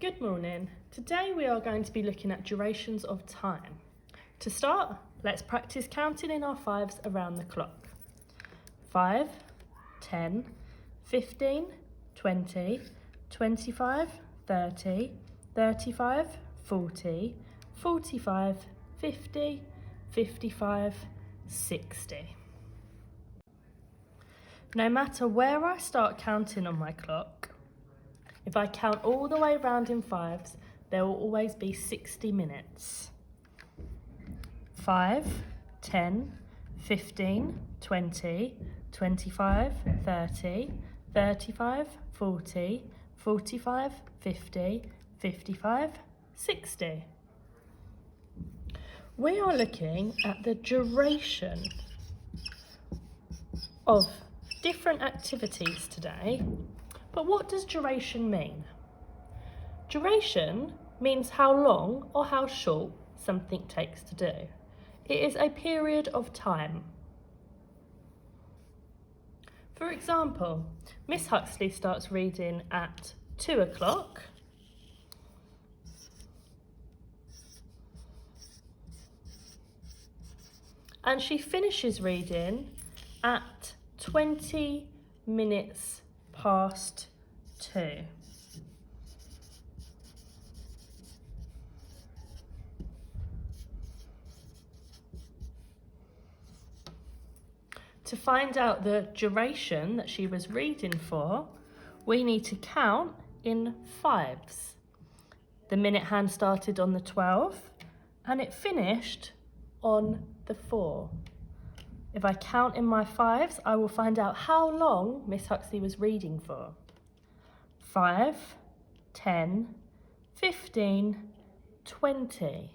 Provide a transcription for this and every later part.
Good morning. Today we are going to be looking at durations of time. To start, let's practice counting in our fives around the clock. 5, 10, 15, 20, 25, 30, 35, 40, 45, 50, 55, 60. No matter where I start counting on my clock, if I count all the way round in fives, there will always be 60 minutes. 5, 10, 15, 20, 25, 30, 35, 40, 45, 50, 55, 60. We are looking at the duration of different activities today. But what does duration mean? Duration means how long or how short something takes to do. It is a period of time. For example, Miss Huxley starts reading at 2 o'clock. And she finishes reading at 20 minutes past 2. To find out the duration that she was reading for, we need to count in fives. The minute hand started on the 12 and it finished on the 4. If I count in my fives, I will find out how long Miss Huxley was reading for. 5, 10, 15, 20.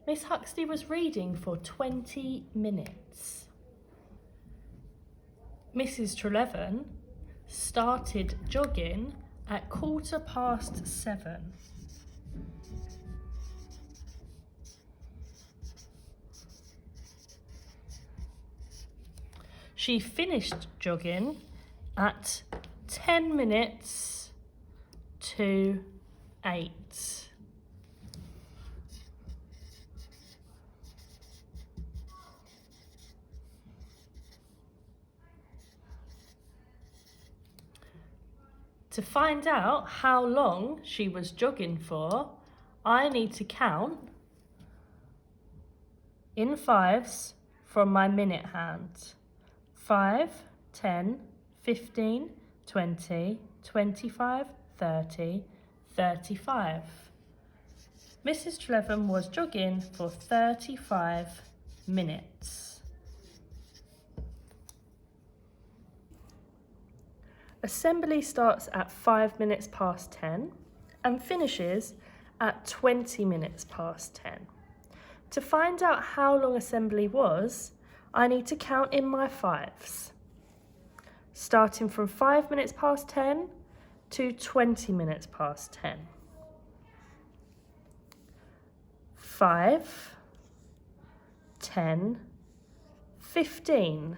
Miss Huxley was reading for 20 minutes. Mrs. Treleaven started jogging at 7:15. She finished jogging at 10 minutes to 8. To find out how long she was jogging for, I need to count in fives from my minute hand. 5, 10, 15, 20, 25, 30, 35. Mrs. Treleaven was jogging for 35 minutes. Assembly starts at 5 minutes past 10 and finishes at 20 minutes past 10. To find out how long assembly was, I need to count in my fives, starting from 5 minutes past 10 to 20 minutes past 10. 5, 10, 15.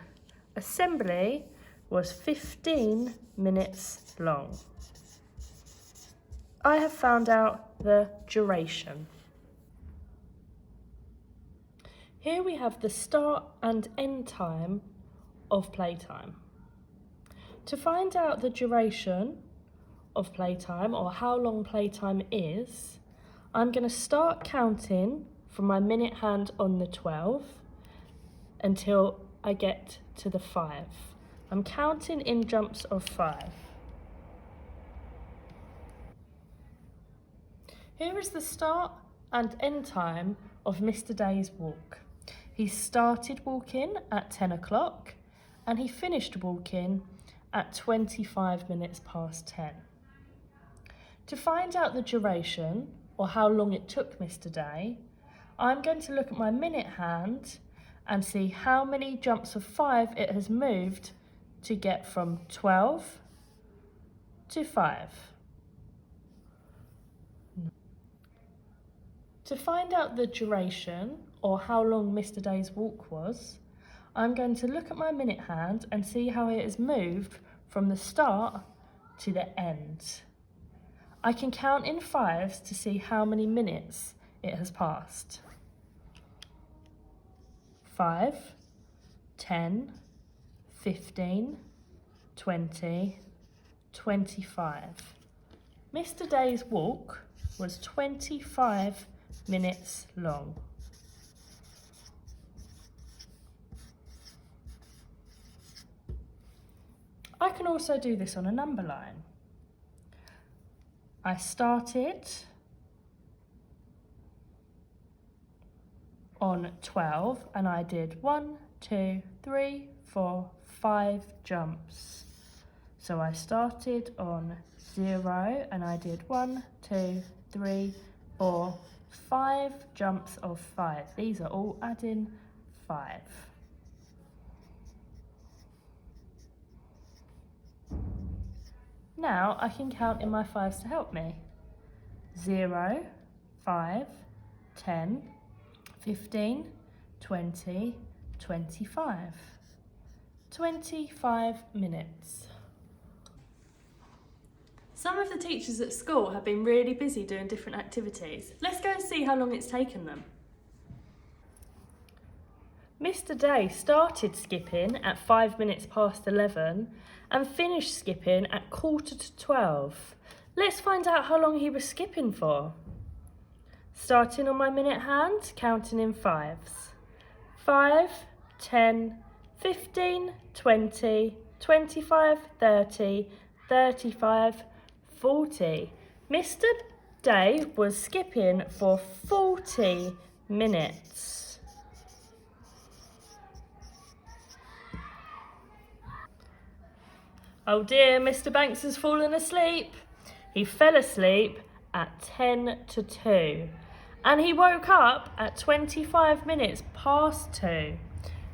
Assembly was 15 minutes long. I have found out the duration. Here we have the start and end time of playtime. To find out the duration of playtime, or how long playtime is, I'm going to start counting from my minute hand on the 12 until I get to the 5. I'm counting in jumps of 5. Here is the start and end time of Mr. Day's walk. He started walking at 10 o'clock and he finished walking at 25 minutes past 10. To find out the duration, or how long it took Mr. Day, I'm going to look at my minute hand and see how many jumps of 5 it has moved to get from 12 to 5. To find out the duration, or how long Mr. Day's walk was, I'm going to look at my minute hand and see how it has moved from the start to the end. I can count in fives to see how many minutes it has passed. 5, 10, 15, 20, 25. Mr. Day's walk was 25 minutes long. I can also do this on a number line. I started on 12 and I did 1, 2, 3, 4, 5 jumps. So I started on 0 and I did 1, 2, 3, 4, 5 jumps of 5. These are all adding 5. Now I can count in my fives to help me. 0, 5, 10, 15, 20, 25. 25 minutes. Some of the teachers at school have been really busy doing different activities. Let's go and see how long it's taken them. Mr. Day started skipping at 5 minutes past 11 and finished skipping at 11:45. Let's find out how long he was skipping for. Starting on my minute hand, counting in fives. 5, 10, 15, 20, 25, 30, 35, 40. Mr. Day was skipping for 40 minutes. Oh dear, Mr. Banks has fallen asleep. He fell asleep at 1:50 and he woke up at 25 minutes past 2.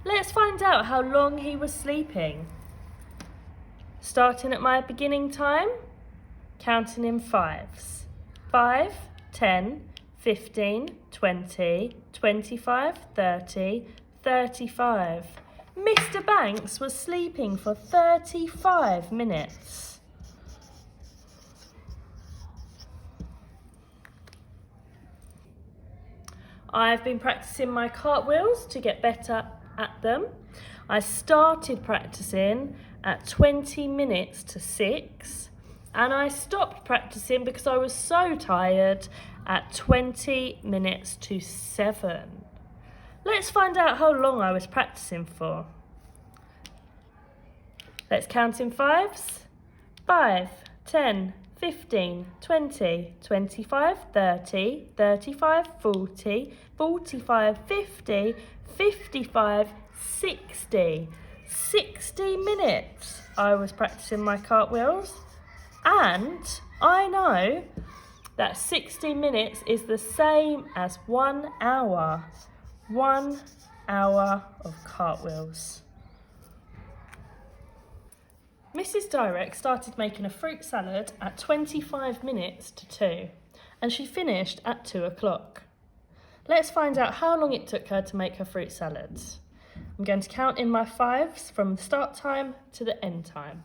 Let's find out how long he was sleeping. Starting at my beginning time, counting in fives. 5, 10, 15, 20, 25, 30, 35. Mr. Banks was sleeping for 35 minutes. I've been practicing my cartwheels to get better at them. I started practicing at 20 minutes to 6 and I stopped practicing because I was so tired at 20 minutes to 7. Let's find out how long I was practicing for. Let's count in fives. 5, 10, 15, 20, 25, 30, 35, 40, 45, 50, 55, 60. 60 minutes I was practicing my cartwheels. And I know that 60 minutes is the same as 1 hour. 1 hour of cartwheels. Mrs. Direct started making a fruit salad at 25 minutes to 2 and she finished at 2 o'clock. Let's find out how long it took her to make her fruit salads. I'm going to count in my fives from the start time to the end time.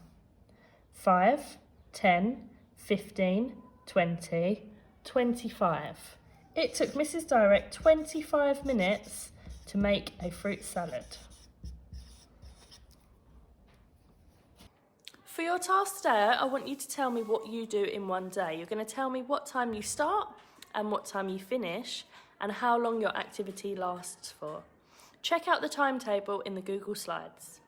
5, 10, 15, 20, 25. It took Mrs. Direct 25 minutes to make a fruit salad. For your task today, I want you to tell me what you do in one day. You're going to tell me what time you start and what time you finish and how long your activity lasts for. Check out the timetable in the Google Slides.